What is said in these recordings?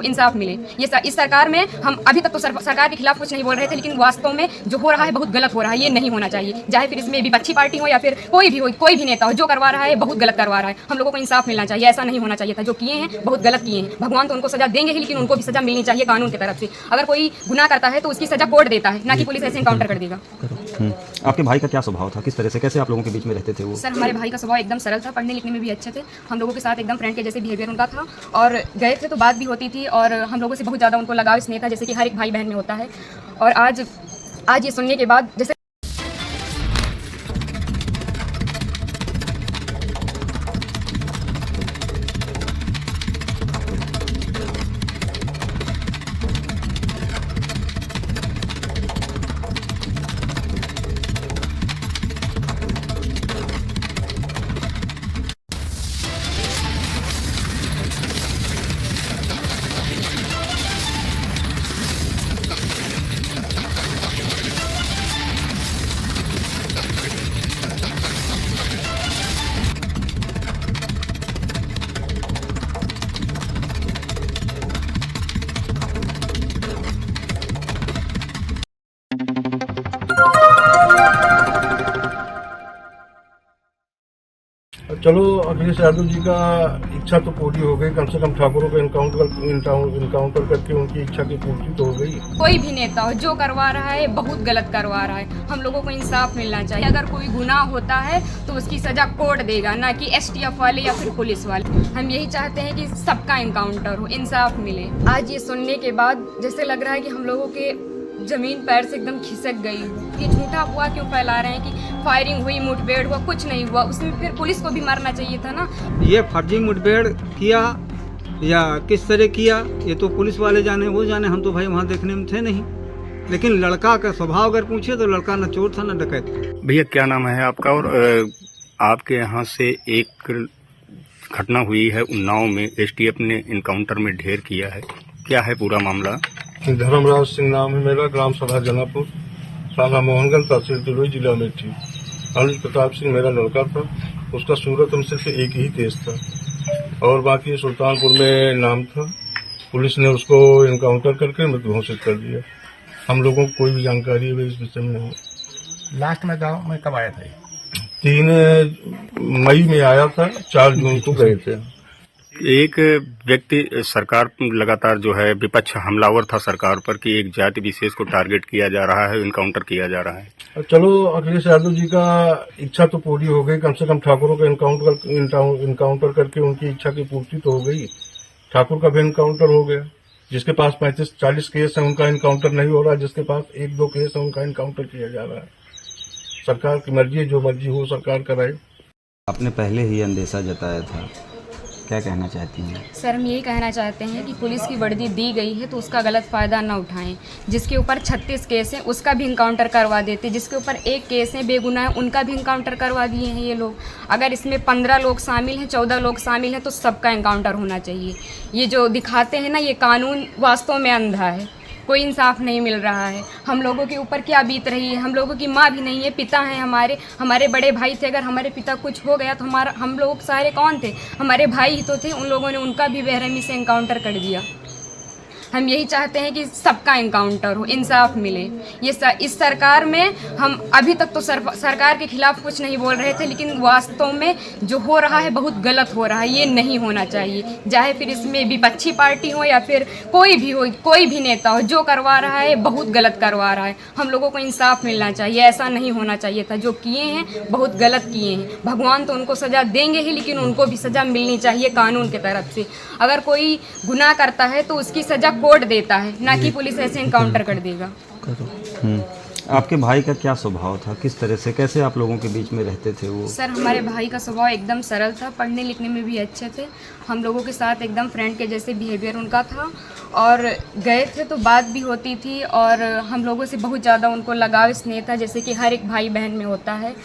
इंसाफ मिले। इस सरकार में हम अभी तक तो सरकार के खिलाफ कुछ नहीं बोल रहे थे, लेकिन वास्तव में जो हो रहा है बहुत गलत हो रहा है। ये नहीं होना चाहिए, चाहे फिर इसमें विपक्षी पार्टी हो या फिर कोई भी हो, कोई भी नेता हो, जो करवा रहा है बहुत गलत करवा रहा है। हम लोगों को इंसाफ मिलना चाहिए, ऐसा नहीं होना चाहिए था। जो किए हैं बहुत गलत किए हैं। भगवान तो उनको सजा देंगे ही, लेकिन उनको भी सजा मिलनी चाहिए कानून की तरफ से। अगर कोई गुनाह करता है तो उसकी सजा कोर्ट देता है, ना कि पुलिस ऐसे इनकाउंटर कर देगा। आपके भाई का क्या स्वभाव था, किस तरह से, कैसे आप लोगों के बीच में रहते थे वो? सर, हमारे भाई का स्वभाव एकदम सरल था, पढ़ने लिखने में भी अच्छे थे। हम लोगों के साथ एकदम फ्रेंड के जैसे बिहेवियर उनका था, और गए थे तो बात भी होती थी, और हम लोगों से बहुत ज़्यादा उनको लगाव स्नेह था, जैसे कि हर एक भाई बहन में होता है। और आज ये सुनने के बाद जैसे चलो, अखिलेश यादव जी का इच्छा तो पूरी हो गई। कम से कम ठाकुरों को इनकाउंटर करके उनकी इच्छा की पूर्ति तो हो गई। कोई भी नेता हो जो करवा रहा है बहुत गलत करवा रहा है। हम लोगों को इंसाफ मिलना चाहिए। अगर कोई गुनाह होता है तो उसकी सजा कोर्ट देगा, ना कि एसटीएफ वाले या फिर पुलिस वाले। हम यही चाहते हैं कि सबका इनकाउंटर हो, इंसाफ मिले। आज ये सुनने के बाद जैसे लग रहा है कि हम लोगों के जमीन पैर से एकदम खिसक गई। ये झूठा अफवाह क्यों फैला रहे हैं कि फायरिंग हुई, मुठभेड़ हुआ? कुछ नहीं हुआ। उसमें फिर पुलिस को भी मरना चाहिए था ना। ये फर्जी मुठभेड़ किया या किस तरह किया ये तो पुलिस वाले जाने, वो जाने। हम तो भाई वहाँ देखने में थे नहीं। लेकिन लड़का का स्वभाव अगर पूछे तो लड़का न चोर था न डकैत। भैया क्या नाम है आपका? और आपके यहाँ से एक घटना हुई है उन्नाव में, एसटीएफ ने इनकाउंटर में ढेर किया है, क्या है पूरा मामला? धर्मराज सिंह नाम है मेरा, ग्राम सभा जनापुर, थाना मोहनगंज, तहसील तिलोई, जिला अमेठी। अनिल प्रताप सिंह मेरा लड़का था। उसका सूरत हमसे से एक ही केस था और बाकी सुल्तानपुर में नाम था। पुलिस ने उसको इनकाउंटर करके मृत घोषित कर दिया। हम लोगों को कोई भी जानकारी है इस विषय में नहीं। लास्ट में गाँव में कब आया था? 3 मई में आया था, 4 जून को गए थे। एक व्यक्ति, सरकार लगातार जो है विपक्ष हमलावर था सरकार पर कि एक जाति विशेष को टारगेट किया जा रहा है, इनकाउंटर किया जा रहा है। चलो, अखिलेश यादव जी का इच्छा तो पूरी हो गई। कम से कम ठाकुरों को इनकाउंटर करके उनकी इच्छा की पूर्ति तो हो गई। ठाकुर का भी इनकाउंटर हो गया। जिसके पास 35-40 केस है उनका इनकाउंटर नहीं हो रहा। जिसके पास 1-2 केस है उनका इनकाउंटर किया जा रहा है। सरकार की मर्जी है, जो मर्जी हो सरकार कराए। आपने पहले ही अंदेशा जताया था, क्या कहना चाहती हैं? सर, हम यही कहना चाहते हैं कि पुलिस की वर्दी दी गई है तो उसका गलत फ़ायदा न उठाएं। जिसके ऊपर 36 केस हैं उसका भी इनकाउंटर करवा देते। जिसके ऊपर 1 केस है बेगुनाह उनका भी इनकाउंटर करवा दिए हैं ये लोग। अगर इसमें 15 लोग शामिल हैं, 14 लोग शामिल हैं, तो सबका इनकाउंटर होना चाहिए। ये जो दिखाते हैं ना, ये कानून वास्तव में अंधा है। कोई इंसाफ नहीं मिल रहा है। हम लोगों के ऊपर क्या बीत रही है? हम लोगों की माँ भी नहीं है, पिता हैं हमारे बड़े भाई थे। अगर हमारे पिता कुछ हो गया तो हम लोग सारे कौन थे? हमारे भाई ही तो थे। उन लोगों ने उनका भी बेरहमी से इनकाउंटर कर दिया। हम यही चाहते हैं कि सबका इनकाउंटर हो, इंसाफ मिले। इस सरकार में हम अभी तक तो सरकार के खिलाफ कुछ नहीं बोल रहे थे, लेकिन वास्तव में जो हो रहा है बहुत गलत हो रहा है। ये नहीं होना चाहिए, चाहे फिर इसमें विपक्षी पार्टी हो या फिर कोई भी हो, कोई भी नेता हो, जो करवा रहा है बहुत गलत करवा रहा है। हम लोगों को इंसाफ मिलना चाहिए, ऐसा नहीं होना चाहिए था। जो किए हैं बहुत गलत किए हैं। भगवान तो उनको सजा देंगे ही, लेकिन उनको भी सजा मिलनी चाहिए कानून की तरफ से। अगर कोई गुनाह करता है तो उसकी सजा कोर्ट देता है, ना कि पुलिस ऐसे इनकाउंटर कर देगा। आपके भाई का क्या स्वभाव था, किस तरह से, कैसे आप लोगों के बीच में रहते थे वो? सर, हमारे भाई का स्वभाव एकदम सरल था, पढ़ने लिखने में भी अच्छे थे। हम लोगों के साथ एकदम फ्रेंड के जैसे बिहेवियर उनका था, और गए थे तो बात भी होती थी, और हम लोगों से बहुत ज़्यादा उनको लगाव स्नेह था, जैसे कि हर एक भाई बहन में होता है।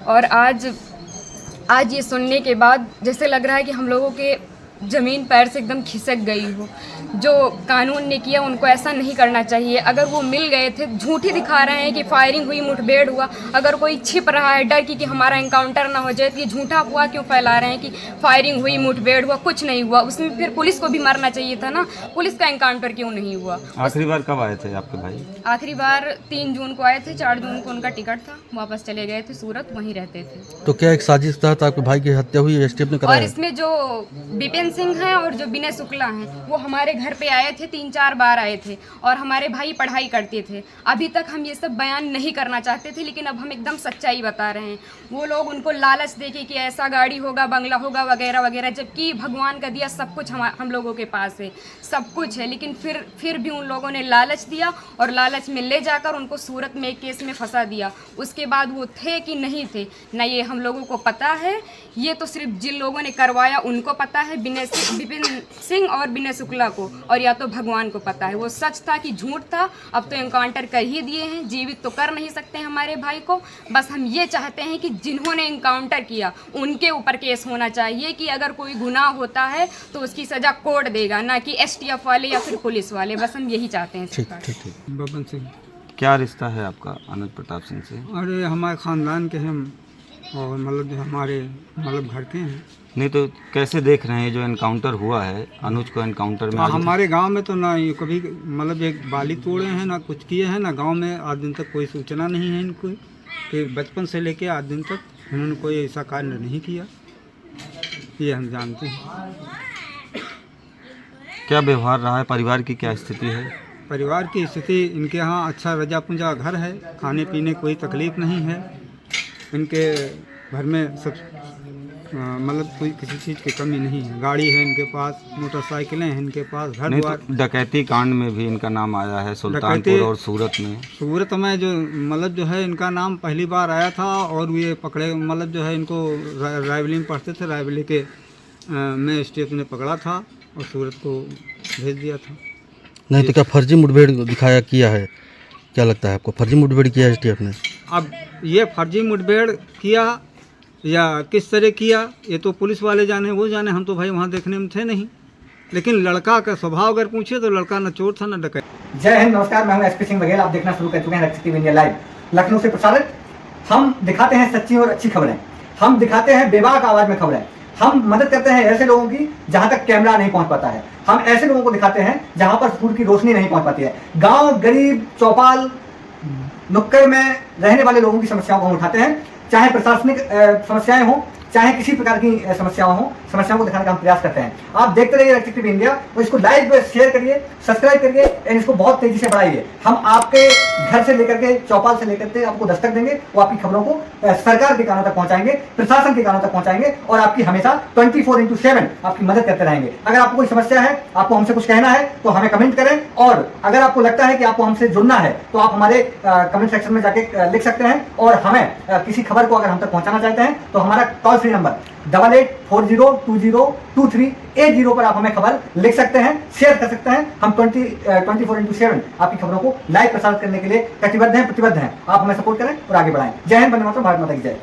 और आज ये सुनने के बाद जैसे लग रहा है कि हम लोगों के ज़मीन पैर से एकदम खिसक गई हो। जो कानून ने किया उनको ऐसा नहीं करना चाहिए। अगर वो मिल गए थे, झूठी दिखा रहे हैं कि फायरिंग हुई, मुठभेड़ हुआ, अगर कोई छिप रहा है डर कि हमारा एनकाउंटर ना हो जाए, तो ये झूठा हुआ क्यों फैला रहे हैं कि फायरिंग हुई, मुठभेड़ हुआ? कुछ नहीं हुआ। उसमें फिर पुलिस को भी मरना चाहिए था ना, पुलिस का एनकाउंटर क्यों नहीं हुआ? आखिरी बार कब आए थे आपके भाई? आखिरी बार 3 जून को आए थे, 4 जून को उनका टिकट था, वापस चले गए थे सूरत, वहीं रहते थे। तो क्या एक साजिश तहत आपके भाई की हत्या हुई है, एसटीएफ ने और कराया? इसमें जो विपिन सिंह हैं और जो विनय शुक्ला हैं, वो हमारे घर पे आए थे, 3-4 बार आए थे, और हमारे भाई पढ़ाई करते थे। अभी तक हम ये सब बयान नहीं करना चाहते थे, लेकिन अब हम एकदम सच्चाई बता रहे हैं। वो लोग उनको लालच देके कि ऐसा गाड़ी होगा, बंगला होगा, वगैरह वगैरह, जबकि भगवान का दिया सब कुछ हम लोगों के पास है, सब कुछ है, लेकिन फिर भी उन लोगों ने लालच दिया और लालच में ले जाकर उनको सूरत में एक केस में फंसा दिया। उसके बाद वो थे कि नहीं थे ना, ये हम लोगों को पता है। ये तो सिर्फ जिन लोगों ने करवाया उनको पता है, विपिन सिंह और विनय शुक्ला को, और या तो भगवान को पता है वो सच था कि झूठ था। अब तो एनकाउंटर कर ही दिए हैं, जीवित तो कर नहीं सकते हमारे भाई को। बस हम ये चाहते हैं कि जिन्होंने एनकाउंटर किया उनके ऊपर केस होना चाहिए, कि अगर कोई गुनाह होता है तो उसकी सजा कोर्ट देगा, ना कि एसटीएफ वाले या फिर पुलिस वाले। बस हम यही चाहते हैं ठीक सरकार। ठीक ठीक। बबन सिंह। क्या रिश्ता है आपका अनुज प्रताप सिंह से? अरे हमारे ख़ानदान के हम, और मतलब जो हमारे मतलब घर के हैं। नहीं तो कैसे देख रहे हैं जो एनकाउंटर हुआ है, अनुज को एनकाउंटर में आज हमारे गांव में तो ना ये कभी मतलब एक बाली तोड़े हैं, ना कुछ किए हैं, ना गांव में आज दिन तक कोई सूचना नहीं है इनको, कि बचपन से लेके आज दिन तक इन्होंने कोई ऐसा कार्य नहीं किया, ये हम जानते हैं। क्या व्यवहार रहा है? परिवार की क्या स्थिति है? परिवार की स्थिति इनके यहाँ अच्छा रजा पुंजा घर है, खाने पीने कोई तकलीफ़ नहीं है। इनके घर में सब मतलब कोई किसी चीज़ की कमी नहीं है। गाड़ी है इनके पास, मोटरसाइकिलें हैं इनके पास, घर नहीं द्वार। तो डकैती कांड में भी इनका नाम आया है, सुल्तानपुर और सूरत में। सूरत में जो मतलब जो है इनका नाम पहली बार आया था, और ये पकड़े मतलब जो है इनको रायबली में पढ़ते थे, रायबली के में एसटीएफ ने पकड़ा था और सूरत को भेज दिया था। नहीं तो क्या फर्जी मुठभेड़ दिखाया किया है? क्या लगता है आपको, फर्जी मुठभेड़ किया है एसटीएफ ने? अब ये फर्जी मुठभेड़ किया या किस तरह किया, ये तो पुलिस वाले जाने, वो जाने, हम तो भाई वहाँ देखने में थे नहीं। लेकिन लड़का का स्वभाव अगर पूछे तो लड़का न चोर था न डकैत। जय हिंद, नमस्कार, मैं हूं एसपी सिंह बघेल। आप देखना शुरू कर चुके हैं रक्षक टीवी इंडिया लाइव। लखनऊ से प्रसारित हम दिखाते हैं सच्ची और अच्छी खबरें, हम दिखाते हैं बेबाक आवाज में खबरें, हम मदद करते हैं ऐसे लोगों की जहां तक कैमरा नहीं पहुंच पाता है, हम ऐसे लोगों को दिखाते हैं जहां पर सूर्य की रोशनी नहीं पहुंच पाती है। गांव, गरीब, चौपाल, नुक्कड़ में रहने वाले लोगों की समस्याओं को हम उठाते हैं, चाहे प्रशासनिक समस्याएं हों, चाहे किसी प्रकार की समस्याओं हो, समस्याओं को दिखाने का हम प्रयास करते हैं। आप देखते रहिए रक्षक टीवी इंडिया, तो इसको लाइक शेयर करिए, सब्सक्राइब करिए और इसको बहुत तेजी से बढ़ाइए। हम आपके घर से लेकर के, चौपाल से लेकर के आपको दस्तक देंगे, वो आपकी खबरों को सरकार के कानों तक पहुंचाएंगे, प्रशासन के कानों तक पहुंचाएंगे, और आपकी हमेशा 24/7 आपकी मदद करते रहेंगे। अगर आपको कोई समस्या है, आपको हमसे कुछ कहना है, तो हमें कमेंट करें, और अगर आपको लगता है कि आपको हमसे जुड़ना है तो आप हमारे कमेंट सेक्शन में जाके लिख सकते हैं, और हमें किसी खबर को अगर हम तक पहुंचाना चाहते हैं तो हमारा टोल फ्री नंबर 8840202380 पर आप हमें खबर लिख सकते हैं, शेयर कर सकते हैं। हम 24/7 आपकी खबरों को लाइव प्रसारित करने के लिए कटिबद्ध हैं, प्रतिबद्ध हैं। आप हमें सपोर्ट करें और आगे बढ़ाएं। जय हिंद, वंदे मातरम, भारत माता की जय।